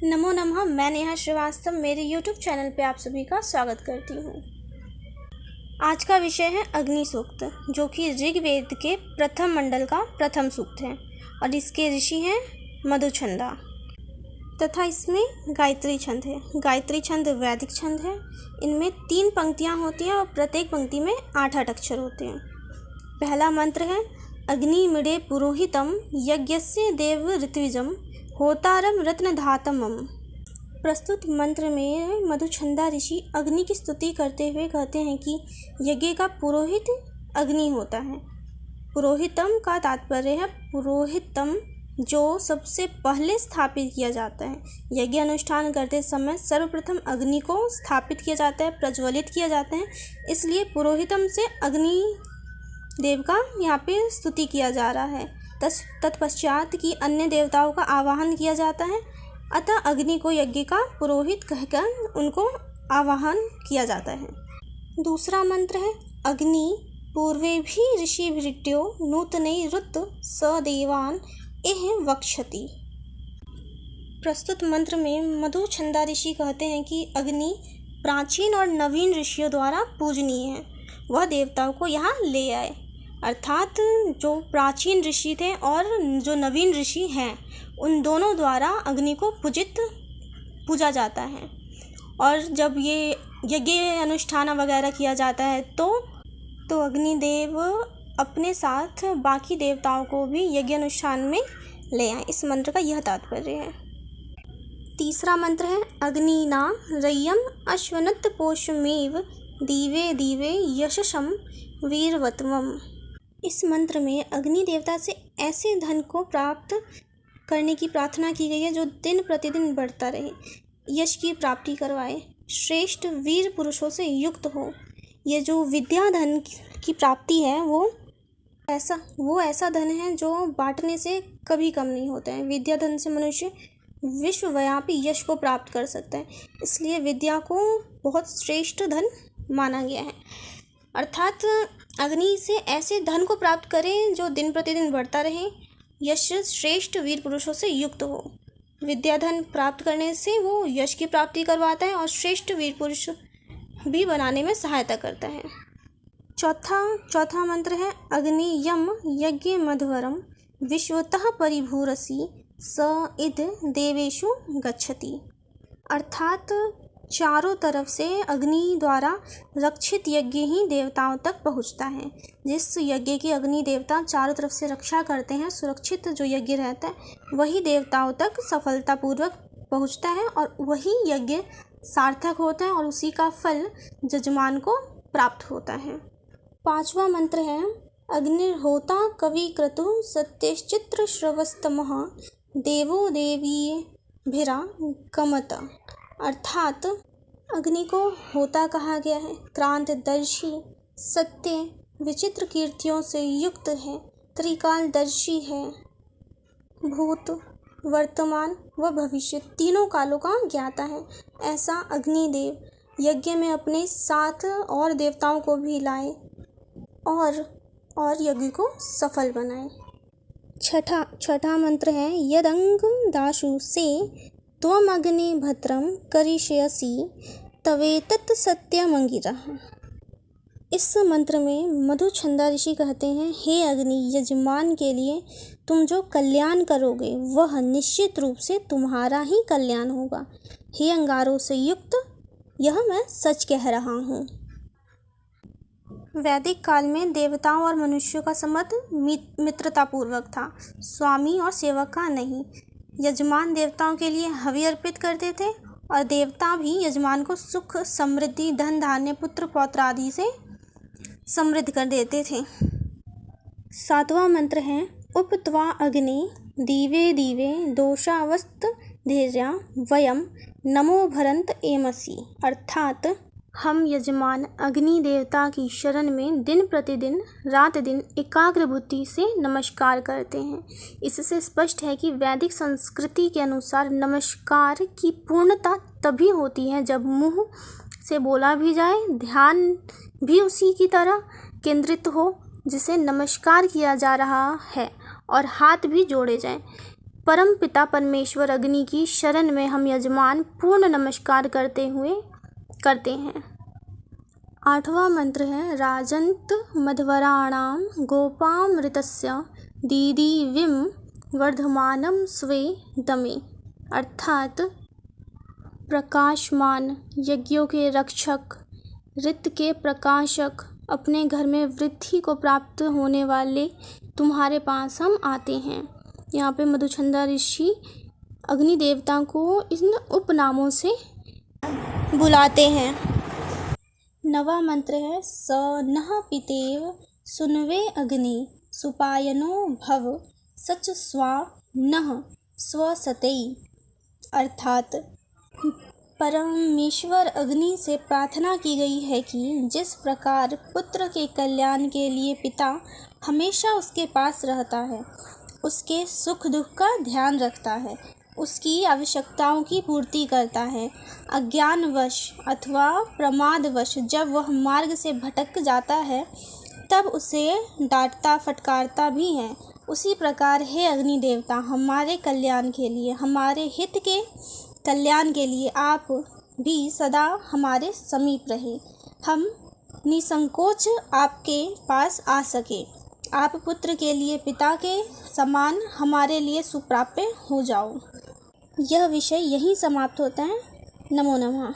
नमो नमः। मैं नेहा श्रीवास्तव मेरे यूट्यूब चैनल पे आप सभी का स्वागत करती हूँ। आज का विषय है अग्नि सूक्त, जो कि ऋग्वेद के प्रथम मंडल का प्रथम सूक्त है और इसके ऋषि हैं मधुछंदा तथा इसमें गायत्री छंद है। गायत्री छंद वैदिक छंद है। इनमें 3 पंक्तियाँ होती हैं और प्रत्येक पंक्ति में 8-8 अक्षर होते हैं। पहला मंत्र है अग्निमिडे पुरोहितम यज्ञस्य देव ऋत्विजम होतारम रत्नधातमम। प्रस्तुत मंत्र में मधुछंदा ऋषि अग्नि की स्तुति करते हुए कहते हैं कि यज्ञ का पुरोहित अग्नि होता है। पुरोहितम का तात्पर्य है पुरोहितम, जो सबसे पहले स्थापित किया जाता है। यज्ञ अनुष्ठान करते समय सर्वप्रथम अग्नि को स्थापित किया जाता है, प्रज्वलित किया जाता है। इसलिए पुरोहितम से अग्नि देव का यहाँ पे स्तुति किया जा रहा है। तत्पश्चात की अन्य देवताओं का आवाहन किया जाता है। अतः अग्नि को यज्ञ का पुरोहित कहकर उनको आवाहन किया जाता है। दूसरा मंत्र है अग्नि पूर्वेभिः ऋषिभृत्यो नूतनैरुत स देवान् इह वक्षति। प्रस्तुत मंत्र में मधुछंदा ऋषि कहते हैं कि अग्नि प्राचीन और नवीन ऋषियों द्वारा पूजनीय है। वह देवताओं को यहाँ ले आए, अर्थात जो प्राचीन ऋषि थे और जो नवीन ऋषि हैं, उन दोनों द्वारा अग्नि को पूजा जाता है। और जब ये यज्ञ अनुष्ठान वगैरह किया जाता है तो अग्निदेव अपने साथ बाकी देवताओं को भी यज्ञ अनुष्ठान में ले आए। इस मंत्र का यह तात्पर्य है। तीसरा मंत्र है अग्निना रय्यम अश्वनत पोषमेव दीवे दीवे यशसम वीरवत्वम। इस मंत्र में अग्नि देवता से ऐसे धन को प्राप्त करने की प्रार्थना की गई है जो दिन प्रतिदिन बढ़ता रहे, यश की प्राप्ति करवाए, श्रेष्ठ वीर पुरुषों से युक्त हो। ये जो विद्या धन की प्राप्ति है वो ऐसा धन है जो बांटने से कभी कम नहीं होता है। विद्या धन से मनुष्य विश्वव्यापी यश को प्राप्त कर सकता है। इसलिए विद्या को बहुत श्रेष्ठ धन माना गया है। अर्थात अग्नि से ऐसे धन को प्राप्त करें जो दिन प्रतिदिन बढ़ता रहे, यश श्रेष्ठ वीर पुरुषों से युक्त हो। विद्या धन प्राप्त करने से वो यश की प्राप्ति करवाता है और श्रेष्ठ वीर पुरुष भी बनाने में सहायता करता है। चौथा मंत्र है अग्नि यम यज्ञ मध्वरम विश्वतः परिभूरसी स इद देवेषु गच्छति। अर्थात चारों तरफ से अग्नि द्वारा रक्षित यज्ञ ही देवताओं तक पहुंचता है। जिस यज्ञ की अग्नि देवता चारों तरफ से रक्षा करते हैं, सुरक्षित जो यज्ञ रहता है, वही देवताओं तक सफलतापूर्वक पहुंचता है और वही यज्ञ सार्थक होता है और उसी का फल जजमान को प्राप्त होता है। 5वां मंत्र है अग्निर्होता कविक्रतुः सत्यश्चित्र श्रवस्तमः देवो देवीभिरा गमत। अर्थात अग्नि को होता कहा गया है, क्रांतदर्शी, सत्य, विचित्र कीर्तियों से युक्त है, त्रिकालदर्शी है, भूत, वर्तमान व भविष्य तीनों कालों का ज्ञाता है। ऐसा अग्निदेव यज्ञ में अपने साथ और देवताओं को भी लाए और यज्ञ को सफल बनाए। छठा मंत्र है यदंग दाशु से त्वमग्ने भद्रम करिष्यसि तवेतत् सत्यमंगिरः। इस मंत्र में मधुछंदा ऋषि कहते हैं हे अग्नि, यजमान के लिए तुम जो कल्याण करोगे वह निश्चित रूप से तुम्हारा ही कल्याण होगा। हे अंगारों से युक्त, यह मैं सच कह रहा हूँ। वैदिक काल में देवताओं और मनुष्यों का संबंध मित्रतापूर्वक था, स्वामी और सेवक का नहीं। यजमान देवताओं के लिए हवि अर्पित करते थे और देवता भी यजमान को सुख, समृद्धि, धन धान्य, पुत्र पौत्र आदि से समृद्ध कर देते थे। 7वां मंत्र है उपत्वा अग्नि दीवे दीवे दोषावस्त धैर्या वयम नमो भरंत एमसि। अर्थात हम यजमान अग्नि देवता की शरण में दिन प्रतिदिन रात दिन एकाग्र बुद्धि से नमस्कार करते हैं। इससे स्पष्ट है कि वैदिक संस्कृति के अनुसार नमस्कार की पूर्णता तभी होती है जब मुंह से बोला भी जाए, ध्यान भी उसी की तरह केंद्रित हो जिसे नमस्कार किया जा रहा है और हाथ भी जोड़े जाएं। परम पिता परमेश्वर अग्नि की शरण में हम यजमान पूर्ण नमस्कार करते हैं। 8वां मंत्र है राजन्त मध्वराणाम गोपामृतस्य दीदीविम वर्धमानम स्वे दमे, अर्थात प्रकाशमान, यज्ञों के रक्षक, ऋत के प्रकाशक, अपने घर में वृद्धि को प्राप्त होने वाले तुम्हारे पास हम आते हैं। यहाँ पे मधुचंदा ऋषि अग्नि देवता को इन उपनामों से बुलाते हैं। 9वां मंत्र है स नः पितेव सुनवे अग्नि सुपायनो भव सच स्वा नः स्वसतै, अर्थात परमेश्वर अग्नि से प्रार्थना की गई है कि जिस प्रकार पुत्र के कल्याण के लिए पिता हमेशा उसके पास रहता है, उसके सुख दुख का ध्यान रखता है, उसकी आवश्यकताओं की पूर्ति करता है, अज्ञानवश अथवा प्रमादवश जब वह मार्ग से भटक जाता है तब उसे डांटता फटकारता भी है, उसी प्रकार हे अग्नि देवता हमारे कल्याण के लिए, हमारे हित के कल्याण के लिए आप भी सदा हमारे समीप रहे, हम निसंकोच आपके पास आ सके, आप पुत्र के लिए पिता के समान हमारे लिए सुप्राप्य हो जाओ। यह विषय यहीं समाप्त होता है। नमो नमः।